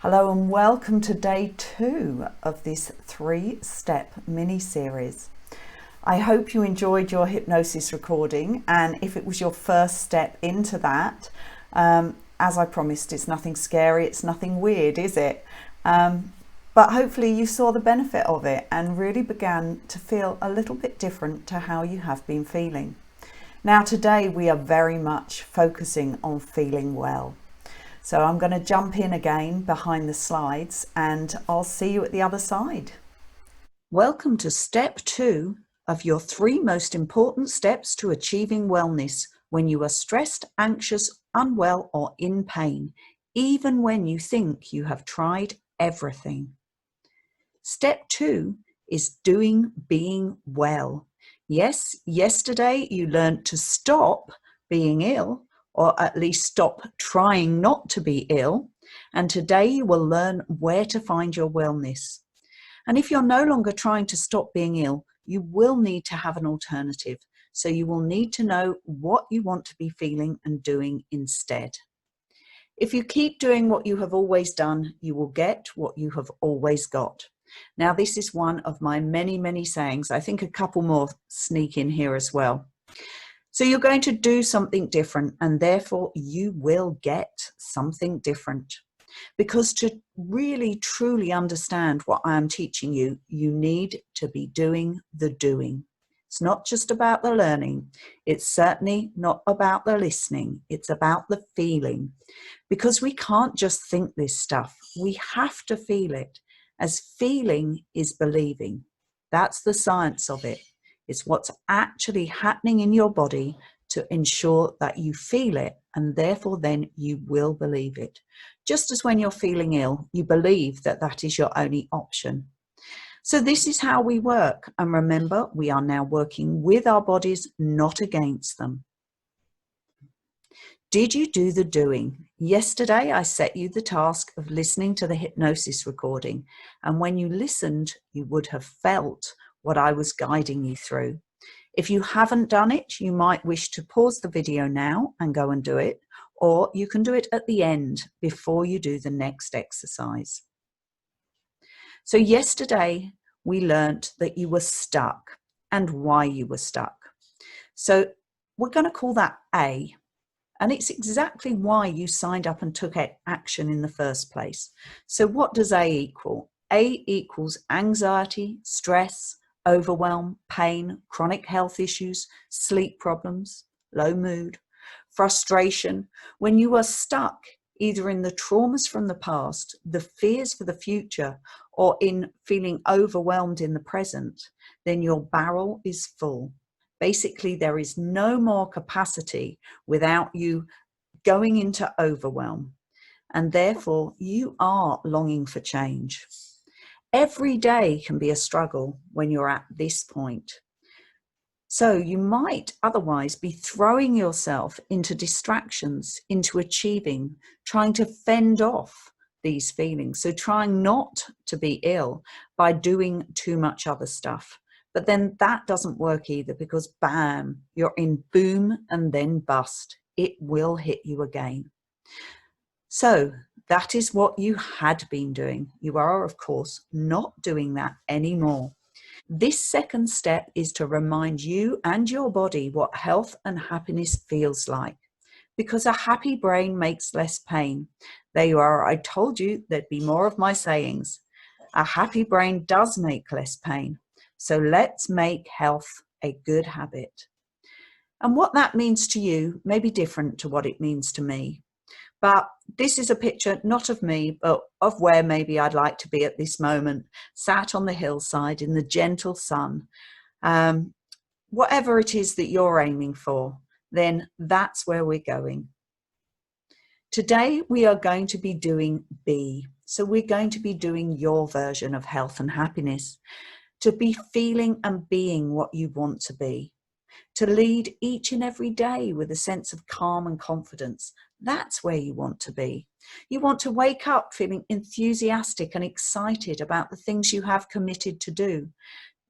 Hello and welcome to day 2 of this 3-step mini-series. I hope you enjoyed your hypnosis recording, and if it was your first step into that, as I promised, it's nothing scary, it's nothing weird, is it? But hopefully you saw the benefit of it and really began to feel a little bit different to how you have been feeling. Now today we are very much focusing on feeling well. So I'm going to jump in again behind the slides and I'll see you at the other side. Welcome to step 2 of your 3 most important steps to achieving wellness when you are stressed, anxious, unwell, or in pain, even when you think you have tried everything. Step 2 is being well. Yes, yesterday you learned to stop being ill, or at least stop trying not to be ill. And today you will learn where to find your wellness. And if you're no longer trying to stop being ill, you will need to have an alternative. So you will need to know what you want to be feeling and doing instead. If you keep doing what you have always done, you will get what you have always got. Now, this is one of my many, many sayings. I think a couple more sneak in here as well. So you're going to do something different, and therefore you will get something different. Because to really, truly understand what I am teaching you, you need to be doing the doing. It's not just about the learning. It's certainly not about the listening. It's about the feeling. Because we can't just think this stuff. We have to feel it, as feeling is believing. That's the science of it. It's what's actually happening in your body to ensure that you feel it, and therefore then you will believe it. Just as when you're feeling ill, you believe that that is your only option. So this is how we work. And remember, we are now working with our bodies, not against them. Did you do the doing? Yesterday, I set you the task of listening to the hypnosis recording. And when you listened, you would have felt what I was guiding you through. If you haven't done it, you might wish to pause the video now and go and do it, or you can do it at the end before you do the next exercise. So yesterday we learnt that you were stuck and why you were stuck. So we're going to call that A, and it's exactly why you signed up and took action in the first place. So what does A equal? A equals anxiety, stress, overwhelm, pain, chronic health issues, sleep problems, low mood, frustration. When you are stuck either in the traumas from the past, the fears for the future, or in feeling overwhelmed in the present, then your barrel is full. Basically, there is no more capacity without you going into overwhelm. And therefore, you are longing for change. Every day can be a struggle when you're at this point. So you might otherwise be throwing yourself into distractions, into achieving, trying to fend off these feelings. So trying not to be ill by doing too much other stuff. But then that doesn't work either, because bam, you're in boom and then bust. It will hit you again. So that is what you had been doing. You are, of course, not doing that anymore. This second step is to remind you and your body what health and happiness feels like. Because a happy brain makes less pain. There you are. I told you there'd be more of my sayings. A happy brain does make less pain. So let's make health a good habit. And what that means to you may be different to what it means to me. But this is a picture not of me, but of where maybe I'd like to be at this moment, sat on the hillside in the gentle sun. Whatever it is that you're aiming for, then that's where we're going. Today, we are going to be doing B. So we're going to be doing your version of health and happiness, to be feeling and being what you want to be, to lead each and every day with a sense of calm and confidence. That's where you want to be. You want to wake up feeling enthusiastic and excited about the things you have committed to do,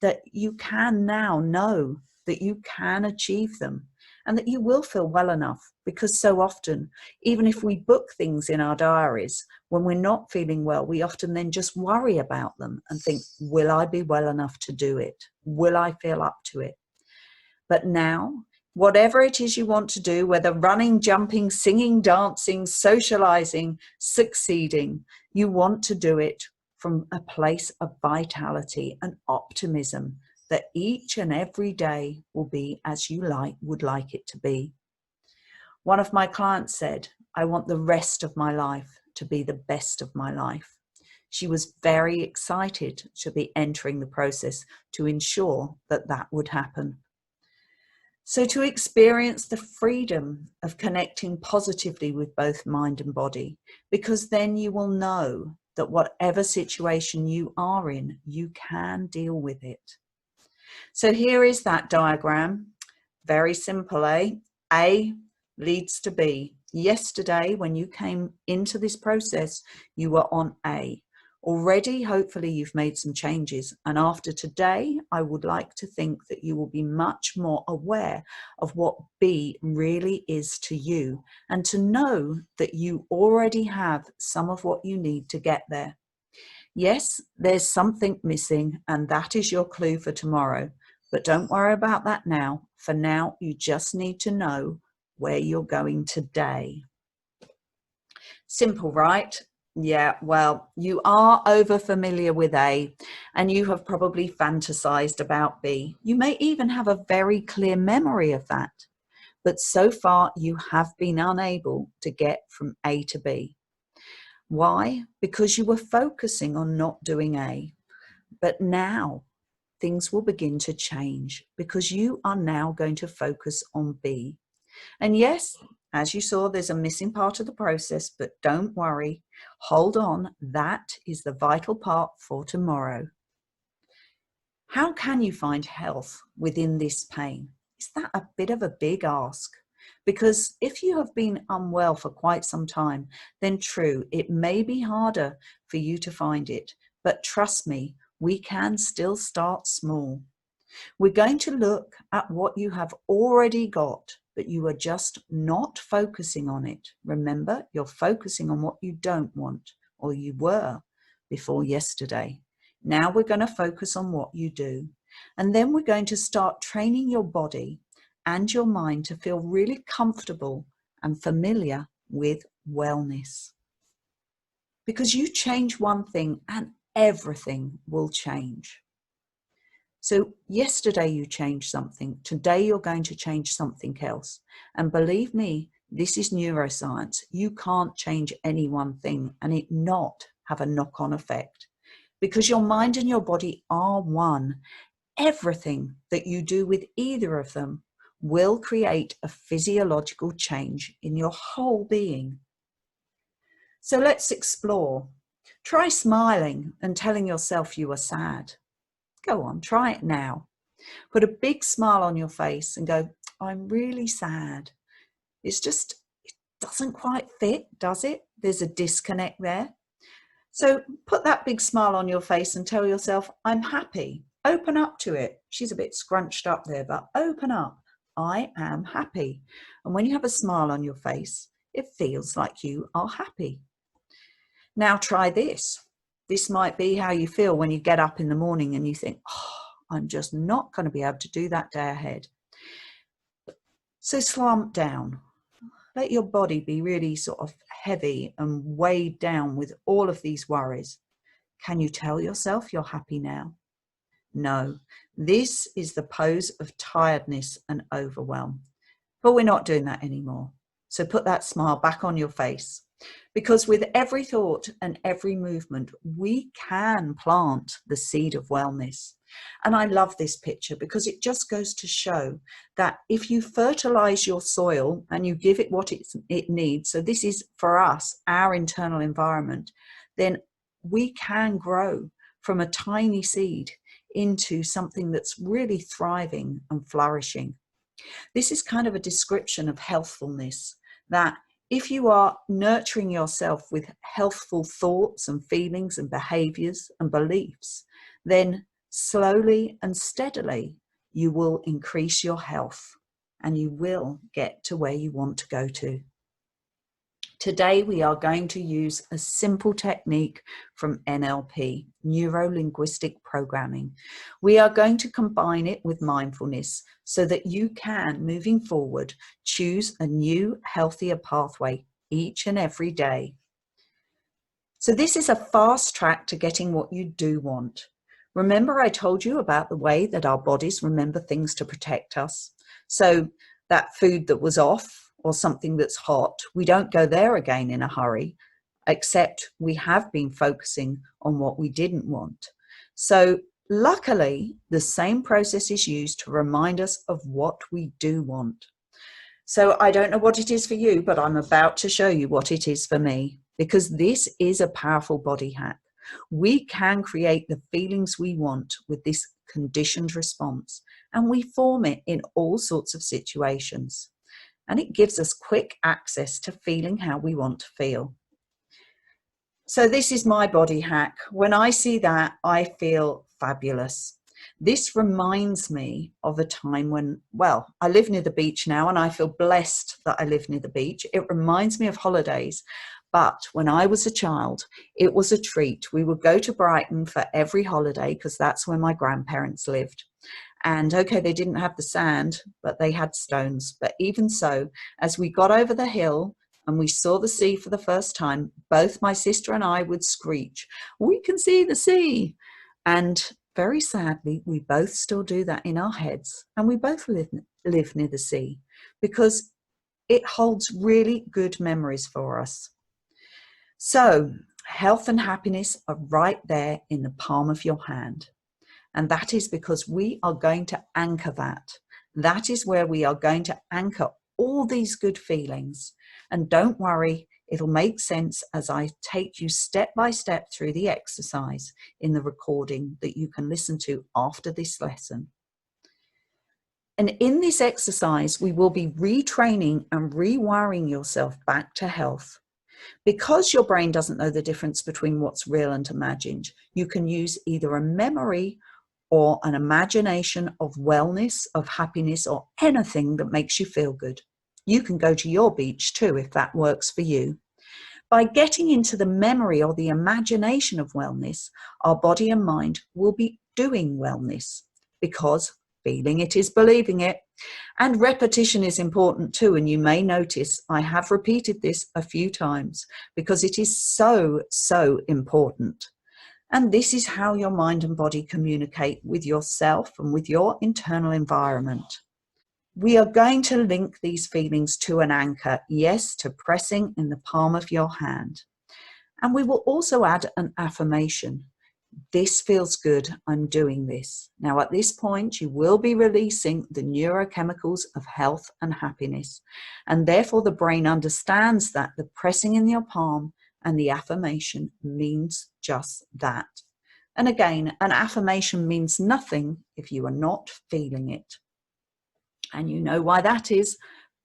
that you can now know that you can achieve them, and that you will feel well enough, because so often, even if we book things in our diaries, when we're not feeling well, we often then just worry about them and think, will I be well enough to do it? Will I feel up to it? But now, whatever it is you want to do, whether running, jumping, singing, dancing, socializing, succeeding, you want to do it from a place of vitality and optimism that each and every day will be as you would like it to be. One of my clients said, I want the rest of my life to be the best of my life. She was very excited to be entering the process to ensure that that would happen. So to experience the freedom of connecting positively with both mind and body, because then you will know that whatever situation you are in, you can deal with it. So here is that diagram. Very simple, eh? A leads to B. Yesterday, when you came into this process, you were on A. Already, hopefully, you've made some changes. And after today, I would like to think that you will be much more aware of what B really is to you, and to know that you already have some of what you need to get there. Yes, there's something missing, and that is your clue for tomorrow. But don't worry about that now. For now, you just need to know where you're going today. Simple, right? Yeah, well, you are over familiar with A, and you have probably fantasized about B. You may even have a very clear memory of that. But so far, you have been unable to get from A to B. Why? Because you were focusing on not doing A. But now things will begin to change, because you are now going to focus on B. And yes, as you saw, there's a missing part of the process, but don't worry. Hold on. That is the vital part for tomorrow. How can you find health within this pain? Is that a bit of a big ask? Because if you have been unwell for quite some time, then true, it may be harder for you to find it. But trust me, we can still start small. We're going to look at what you have already got, but you are just not focusing on it. Remember, you're focusing on what you don't want, or you were before yesterday. Now we're going to focus on what you do. And then we're going to start training your body and your mind to feel really comfortable and familiar with wellness. Because you change one thing and everything will change. So yesterday you changed something. Today you're going to change something else. And believe me, this is neuroscience. You can't change any one thing and it not have a knock-on effect, because your mind and your body are one. Everything that you do with either of them will create a physiological change in your whole being. So let's explore. Try smiling and telling yourself you are sad. Go on, try it now. Put a big smile on your face and go, I'm really sad. It's just, it doesn't quite fit, does it? There's a disconnect there. So put that big smile on your face and tell yourself, I'm happy. Open up to it. She's a bit scrunched up there, but open up. I am happy. And when you have a smile on your face, it feels like you are happy. Now try this. This might be how you feel when you get up in the morning and you think, oh, I'm just not going to be able to do that day ahead. So slump down. Let your body be really sort of heavy and weighed down with all of these worries. Can you tell yourself you're happy now? No, this is the pose of tiredness and overwhelm. But we're not doing that anymore. So put that smile back on your face. Because with every thought and every movement, we can plant the seed of wellness. And I love this picture because it just goes to show that if you fertilize your soil and you give it what it needs, so this is for us, our internal environment, then we can grow from a tiny seed into something that's really thriving and flourishing. This is kind of a description of healthfulness, that if you are nurturing yourself with healthful thoughts and feelings and behaviors and beliefs, then slowly and steadily you will increase your health. and you will get to where you want to go to. Today, we are going to use a simple technique from NLP, Neuro-Linguistic Programming. We are going to combine it with mindfulness so that you can, moving forward, choose a new, healthier pathway each and every day. So this is a fast track to getting what you do want. Remember, I told you about the way that our bodies remember things to protect us. So that food that was off, or something that's hot, we don't go there again in a hurry, except we have been focusing on what we didn't want. So luckily, the same process is used to remind us of what we do want. So I don't know what it is for you, but I'm about to show you what it is for me, because this is a powerful body hack. We can create the feelings we want with this conditioned response, and we form it in all sorts of situations. And it gives us quick access to feeling how we want to feel. So this is my body hack. When I see that, I feel fabulous. This reminds me of a time when, well, I live near the beach now, and I feel blessed that I live near the beach. It reminds me of holidays. But when I was a child, it was a treat. We would go to Brighton for every holiday because that's where my grandparents lived. And okay, they didn't have the sand, but they had stones. But even so, as we got over the hill and we saw the sea for the first time, both my sister and I would screech, "We can see the sea." And very sadly, we both still do that in our heads. And we both live near the sea because it holds really good memories for us. So health and happiness are right there in the palm of your hand. And that is because we are going to anchor that. That is where we are going to anchor all these good feelings. And don't worry, it'll make sense as I take you step by step through the exercise in the recording that you can listen to after this lesson. And in this exercise, we will be retraining and rewiring yourself back to health. Because your brain doesn't know the difference between what's real and imagined, you can use either a memory or an imagination of wellness, of happiness, or anything that makes you feel good. You can go to your beach too, if that works for you. By getting into the memory or the imagination of wellness, our body and mind will be doing wellness, because feeling it is believing it. And repetition is important too. And you may notice I have repeated this a few times because it is so, so important. And this is how your mind and body communicate with yourself and with your internal environment. We are going to link these feelings to an anchor, yes, to pressing in the palm of your hand. And we will also add an affirmation. This feels good, I'm doing this. Now at this point, you will be releasing the neurochemicals of health and happiness. And therefore the brain understands that the pressing in your palm and the affirmation means just that. And again, an affirmation means nothing if you are not feeling it. And you know why that is.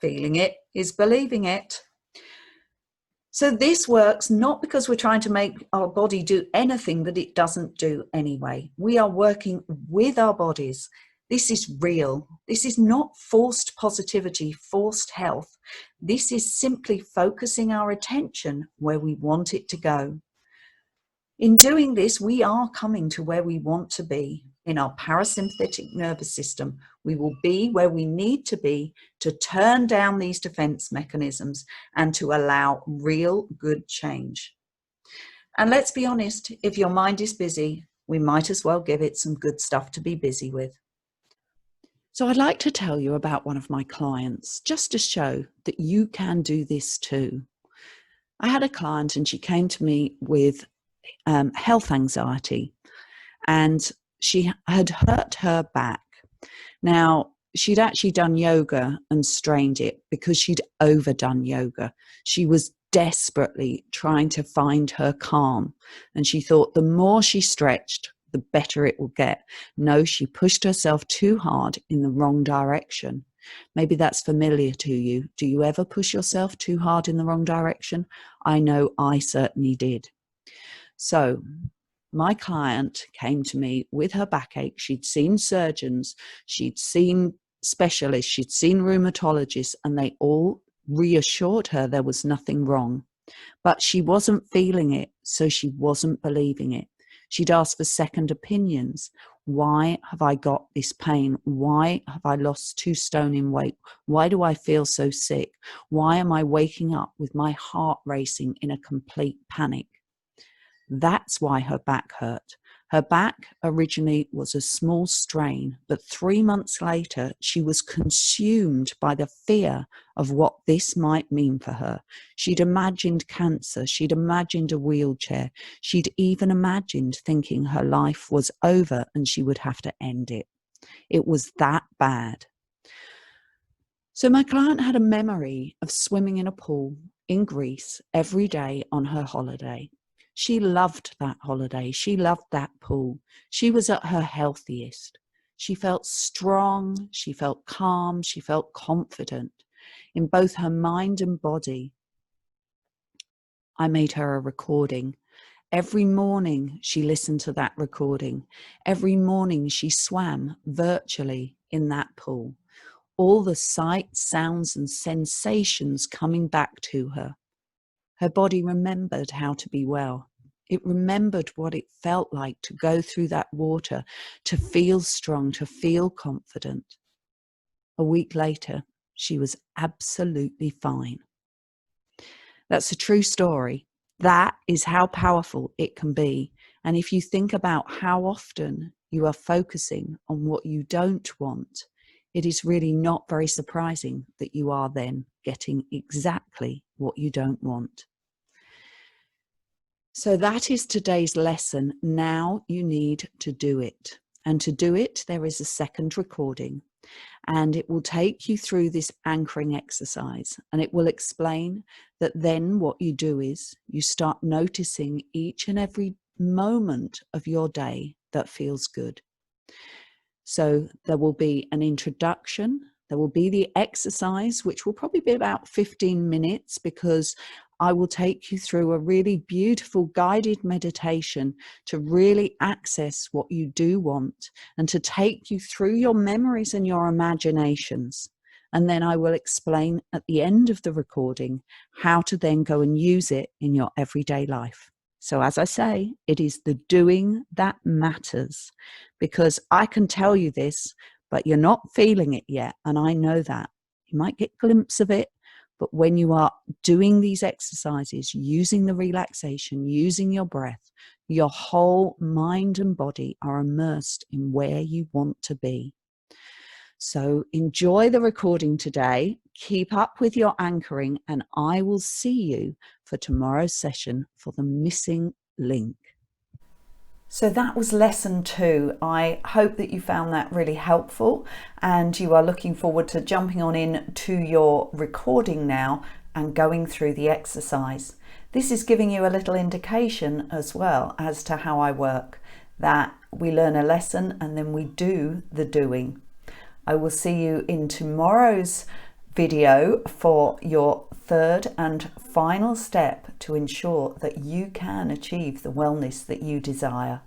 Feeling it is believing it. So this works not because we're trying to make our body do anything that it doesn't do anyway. We are working with our bodies. This is real. This is not forced positivity, forced health. This is simply focusing our attention where we want it to go. In doing this, we are coming to where we want to be. In our parasympathetic nervous system, we will be where we need to be to turn down these defense mechanisms and to allow real good change. And let's be honest, if your mind is busy, we might as well give it some good stuff to be busy with. So I'd like to tell you about one of my clients, just to show that you can do this too. I had a client and she came to me with health anxiety, and she had hurt her back. Now, she'd actually done yoga and strained it because she'd overdone yoga. She was desperately trying to find her calm, and she thought the more she stretched, the better it would get. No, she pushed herself too hard in the wrong direction. Maybe that's familiar to you. Do you ever push yourself too hard in the wrong direction? I know I certainly did. So my client came to me with her backache. She'd seen surgeons. She'd seen specialists, she'd seen rheumatologists, and they all reassured her there was nothing wrong. But she wasn't feeling it, so she wasn't believing it. She'd ask for second opinions. Why have I got this pain? Why have I lost 2 stone in weight? Why do I feel so sick? Why am I waking up with my heart racing in a complete panic? That's why her back hurt. Her back originally was a small strain, but 3 months later, she was consumed by the fear of what this might mean for her. She'd imagined cancer. She'd imagined a wheelchair. She'd even imagined thinking her life was over and she would have to end it. It was that bad. So my client had a memory of swimming in a pool in Greece every day on her holiday. She loved that holiday. She loved that pool. She was at her healthiest. She felt strong. She felt calm. She felt confident in both her mind and body. I made her a recording. Every morning she listened to that recording. Every morning she swam virtually in that pool. All the sights, sounds, and sensations coming back to her. Her body remembered how to be well. It remembered what it felt like to go through that water, to feel strong, to feel confident. A week later, she was absolutely fine. That's a true story. That is how powerful it can be. And if you think about how often you are focusing on what you don't want, it is really not very surprising that you are then getting exactly what you don't want. So that is today's lesson. Now you need to do it. And to do it, there is a second recording. And it will take you through this anchoring exercise. And it will explain that then what you do is you start noticing each and every moment of your day that feels good. So there will be an introduction. There will be the exercise, which will probably be about 15 minutes, because I will take you through a really beautiful guided meditation to really access what you do want and to take you through your memories and your imaginations. And then I will explain at the end of the recording how to then go and use it in your everyday life. So as I say, it is the doing that matters, because I can tell you this, but you're not feeling it yet. And I know that. You might get a glimpse of it, but when you are doing these exercises, using the relaxation, using your breath, your whole mind and body are immersed in where you want to be. So enjoy the recording today, keep up with your anchoring, and I will see you for tomorrow's session for the missing link. So that was lesson 2. I hope that you found that really helpful and you are looking forward to jumping on in to your recording now and going through the exercise. This is giving you a little indication as well as to how I work, that we learn a lesson and then we do the doing. I will see you in tomorrow's video for your third and final step to ensure that you can achieve the wellness that you desire.